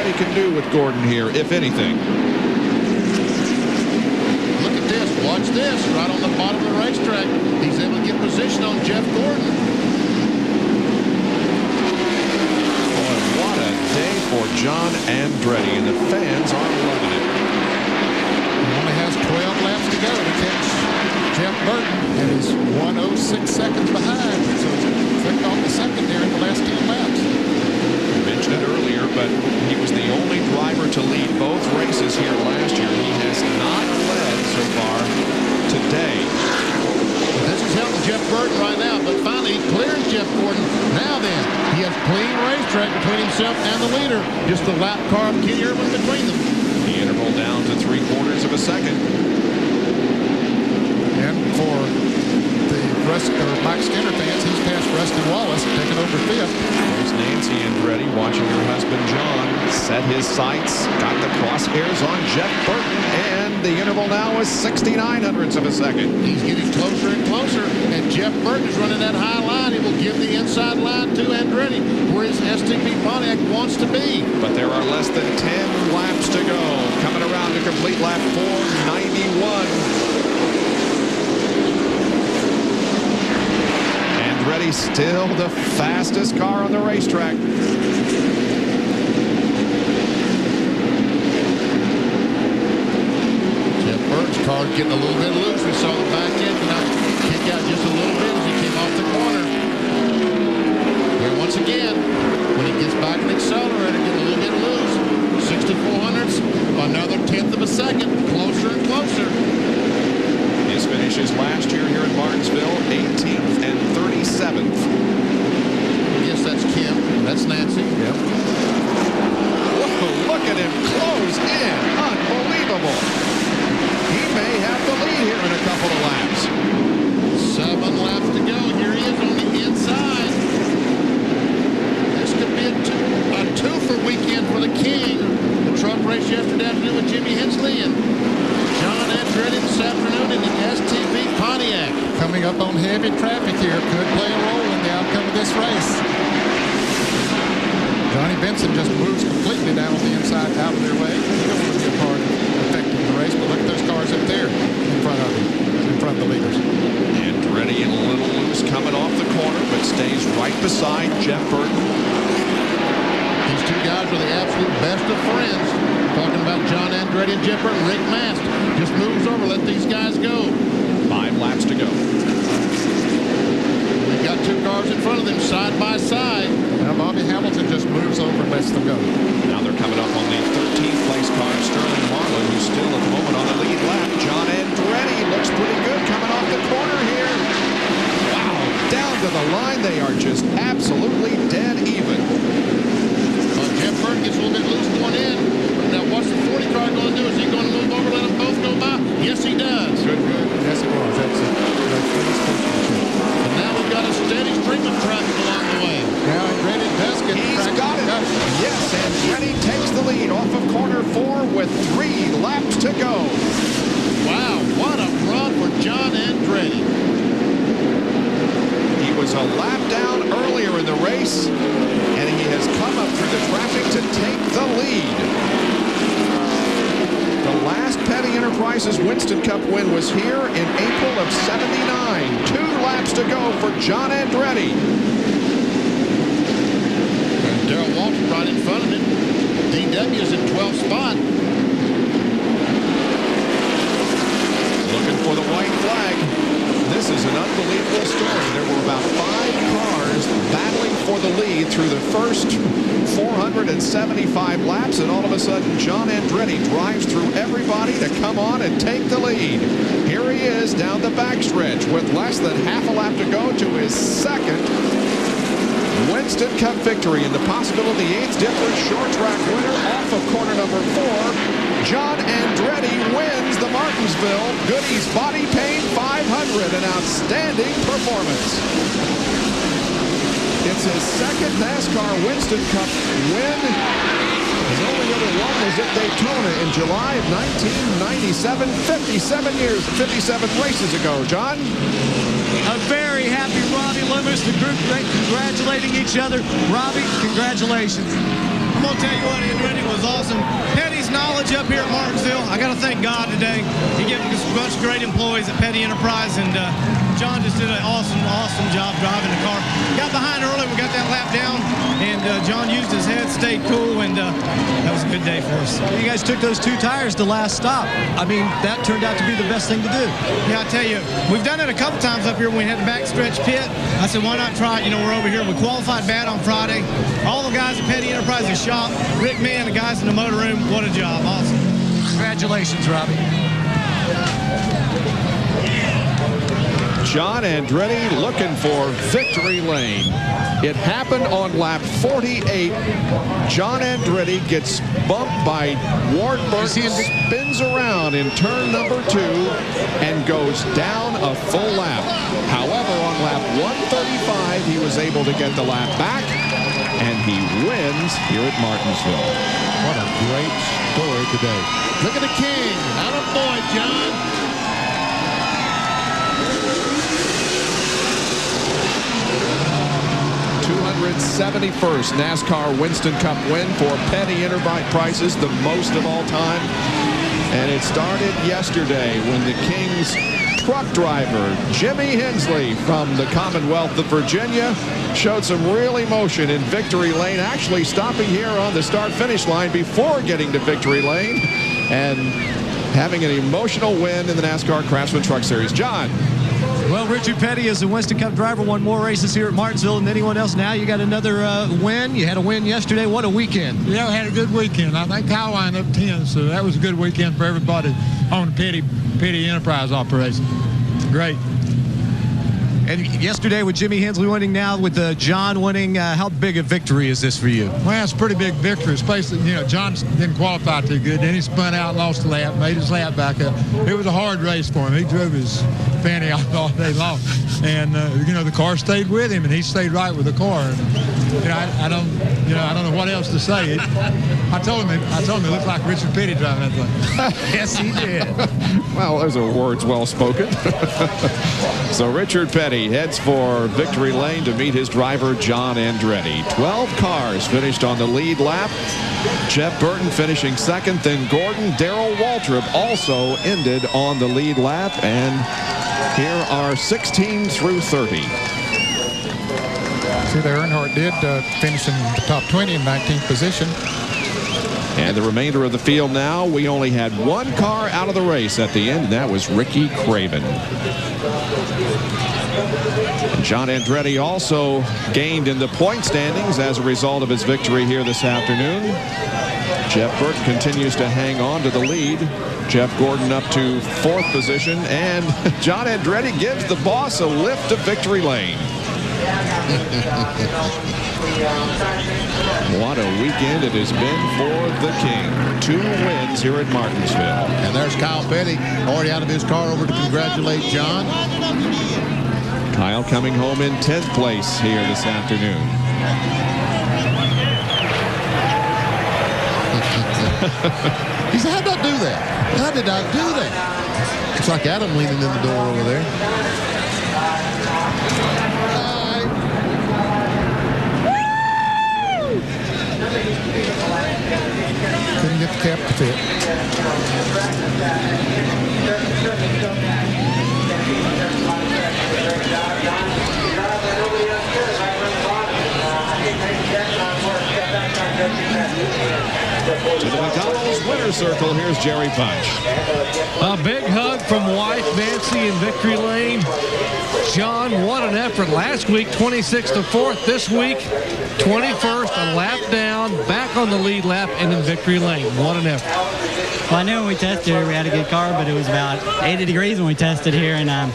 Andretti can do with Gordon here, if anything. Look at this. Watch this. Right on the bottom of the racetrack. He's able to get position on Jeff Gordon. Boy, what a day for John Andretti, and the fans are loving it. He only has 12 laps to go to catch Jeff Burton, and he's 1:06 seconds behind. So he's clicked off the second there in the last 10 laps. I mentioned it earlier, but he was the only driver to lead both races here last year. He has not led so far today. This is helping Jeff Burton right now, but finally he clears Jeff Gordon. Now then, he has clean racetrack between himself and the leader. Just a lap car of Kenny Irwin between them. The interval down to 3/4 of a second. And for the Mike Skinner fans, he's passed Rusty Wallace, taking over fifth. There's Nancy Andretti watching her husband John set his sights, got the crosshairs on Jeff Burton, and the interval now is 69/100 of a second. He's getting closer and closer, and Jeff Burton is running that high line. He will give the inside line to Andretti, where his STP Pontiac wants to be. But there are less than 10 laps to go. Coming around to complete lap 491. Andretti still the fastest car on the racetrack. Jeff Burton's car getting a little bit loose. We saw the back end kick out just a little bit as he came off the corner. Here once again, when he gets back in the accelerator, getting a little bit loose. 6400ths, another 1/10 of a second, closer and closer. His finishes last year here in Martinsville, 18th and 37th. Yes, that's Kim. That's Nancy. Yep. Whoa, look at him close in. Unbelievable. He may have the lead here in a couple of laps. 7 laps to go. Here he is on the inside. This could be a two-for weekend for the King. The truck race yesterday afternoon with Jimmy Hensley and John Andretti this afternoon in the STP Pontiac. Coming up on heavy traffic here. Could play a role in the outcome of this race. Johnny Benson just moves completely down on the inside, out of their way. He don't want to be a part of affecting the race, but look at those cars up there in front of him, in front of the leaders. Andretti a little loose coming off the corner, but stays right beside Jeff Burton. These two guys are the absolute best of friends. Talking about John Andretti and Jeff Burton. Rick Mast just moves over, let these guys go. 5 laps to go. We've got 2 cars in front of them, side by side. Now Bobby Hamilton just moves over and lets them go. Now they're coming up on the 13th place car, Sterling Marlin, who's still at the moment on the lead lap. John Andretti looks pretty good coming off the corner here. Wow, down to the line. They are just absolutely dead even. Jeff Burton gets a little bit loose going in. Now what's the 40 car going to do? Is he going to move over, let them both go by? Yes, he does. Good. Yes, it was. That's it. And now we've got a steady stream of traffic along the way. Now Andretti does get He's got it. Yes, Andretti takes the lead off of corner 4 with 3 laps to go. Wow, what a run for John Andretti. He was a lap down earlier in the race, and he has come up through the traffic to take the lead. The last Petty Enterprises Winston Cup win was here in April of '79. 2 laps to go for John Andretti. And Darrell Walton right in front of him. DW is in 12th spot. Looking for the white flag. This is an unbelievable story. There were about 5 cars battling for the lead through the first 475 laps, and all of a sudden John Andretti drives through everybody to come on and take the lead. Here he is down the backstretch with less than half a lap to go to his second Winston Cup victory, and the possibility 8th difference short track winner off of corner number 4. John Andretti wins the Martinsville Goody's Body Paint 500, an outstanding performance. It's his second NASCAR Winston Cup win. His only other one was at Daytona in July of 1997, 57 years, 57 races ago. John? A very happy Robbie Loomis, the group congratulating each other. Robbie, congratulations. going to tell you what, Andretti was awesome. Petty's knowledge up here at Martinsville, I got to thank God today. He gave us a bunch of great employees at Petty Enterprise, and John just did an awesome job driving the car. Got behind early, we got that lap down, and John used his head, stayed cool, and that was a good day for us. You guys took those 2 tires to last stop. I mean, that turned out to be the best thing to do. Yeah, I tell you, we've done it a couple times up here when we had the backstretch pit. I said, why not try it? You know, we're over here. We qualified bad on Friday. All the guys at Petty Enterprises shop, Rick Mann, the guys in the motor room, what a job. Awesome. Congratulations, Robbie. John Andretti looking for victory lane. It happened on lap 48. John Andretti gets bumped by Ward Burton, spins around in turn number 2, and goes down a full lap. However, on lap 135, he was able to get the lap back, and he wins here at Martinsville. What a great story today. Look at the King. Attaboy, John. 271st NASCAR Winston Cup win for Petty Enterprises, the most of all time. And it started yesterday when the Kings truck driver, Jimmy Hensley from the Commonwealth of Virginia, showed some real emotion in victory lane, actually stopping here on the start-finish line before getting to victory lane and having an emotional win in the NASCAR Craftsman Truck Series. John. Well, Richard Petty is the Winston Cup driver, won more races here at Martinsville than anyone else. Now you got another win. You had a win yesterday. What a weekend. Yeah, we had a good weekend. I think Kyle wound up 10, so that was a good weekend for everybody on the Petty Enterprise operation. Great. And yesterday with Jimmy Hensley winning, now with John winning, how big a victory is this for you? Well, it's a pretty big victory, especially, you know, John didn't qualify too good. Then he spun out and lost a lap, made his lap back up. It was a hard race for him. He drove his fanny off all day long. And, you know, the car stayed with him, and he stayed right with the car. And, you know, I don't know what else to say. I told him it looked like Richard Petty driving that thing. Yes, he did. Well, those are words well spoken. So Richard Petty heads for victory lane to meet his driver, John Andretti. 12 cars finished on the lead lap. Jeff Burton finishing second, then Gordon. Darrell Waltrip also ended on the lead lap. And here are 16 through 30. See there, Earnhardt did finish in the top 20 in 19th position. And the remainder of the field now, we only had one car out of the race at the end, and that was Ricky Craven. And John Andretti also gained in the point standings as a result of his victory here this afternoon. Jeff Burton continues to hang on to the lead. Jeff Gordon up to 4th position, and John Andretti gives the boss a lift to victory lane. What a weekend it has been for the King. 2 wins here at Martinsville. And there's Kyle Petty already out of his car over to congratulate John. Kyle coming home in 10th place here this afternoon. He said, how did I do that? How did I do that? It's like Adam leaning in the door over there. Couldn't get the cap to fit. To the McDonald's winner's circle, here's Jerry Punch. A big hug from wife Nancy in victory lane. John, what an effort. Last week, 26th to 4th. This week, 21st, a lap down, back on the lead lap, and in victory lane. What an effort. Well, I knew when we tested here, we had a good car, but it was about 80 degrees when we tested here, and the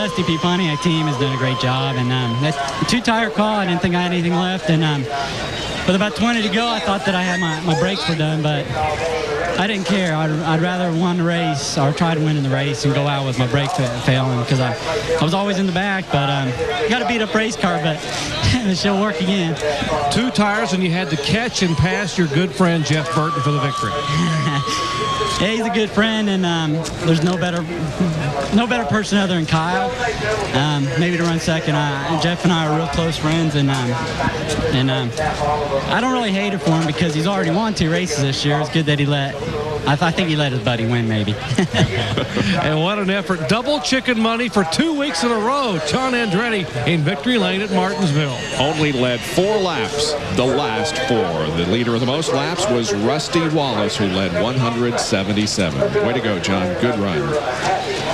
STP Pontiac team has done a great job. And that 2-tire car, I didn't think I had anything left, and with about 20 to go, I thought that I had my brakes were done, but I didn't care. I'd rather won the race or try to win in the race and go out with my brake failing because I was always in the back. But got to beat up race car, but she'll work again. 2 tires, and you had to catch and pass your good friend Jeff Burton for the victory. Yeah, he's a good friend, and there's no better person other than Kyle. Maybe to run second. Jeff and I are real close friends, and I don't really hate it for him because he's already won 2 races this year. It's good that I think he let his buddy win, maybe. And what an effort. Double chicken money for 2 weeks in a row. John Andretti in victory lane at Martinsville. Only led 4 laps, the last 4. The leader of the most laps was Rusty Wallace, who led 177. Way to go, John. Good run.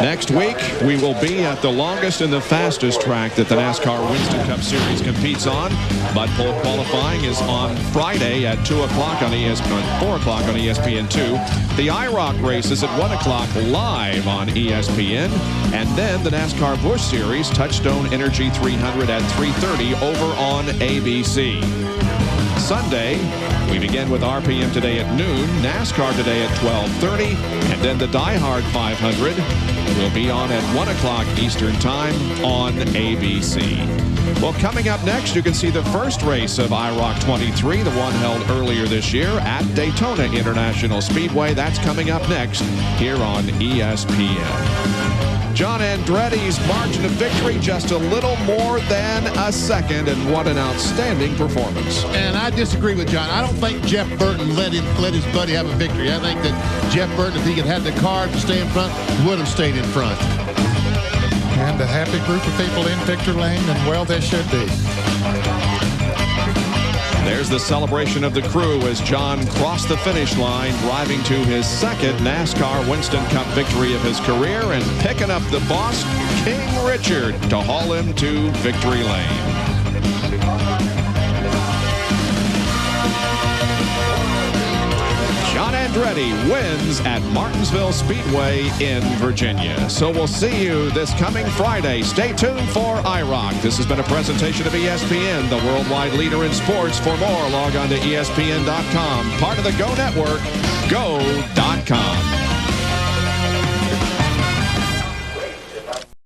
Next week, we will be at the longest and the fastest track that the NASCAR Winston Cup Series competes on. Mud Pole qualifying is on Friday at 2 o'clock on 4 o'clock on ESPN2. The IROC race is at 1 o'clock live on ESPN. And then the NASCAR Busch Series Touchstone Energy 300 at 3:30 over on ABC. Sunday, we begin with RPM today at noon, NASCAR today at 12:30, and then the Die Hard 500 will be on at 1 o'clock Eastern Time on ABC. Well, coming up next, you can see the first race of IROC 23, the one held earlier this year at Daytona International Speedway. That's coming up next here on ESPN. John Andretti's margin of victory just a little more than a second, and what an outstanding performance. And I disagree with John. I don't think Jeff Burton let his buddy have a victory. I think that Jeff Burton, if he had the car to stay in front, would have stayed in front. And a happy group of people in victory lane, and well, they should be. There's the celebration of the crew as John crossed the finish line, driving to his second NASCAR Winston Cup victory of his career and picking up the boss, King Richard, to haul him to victory lane. John Andretti wins at Martinsville Speedway in Virginia. So we'll see you this coming Friday. Stay tuned for IROC. This has been a presentation of ESPN, the worldwide leader in sports. For more, log on to ESPN.com. Part of the Go Network, go.com.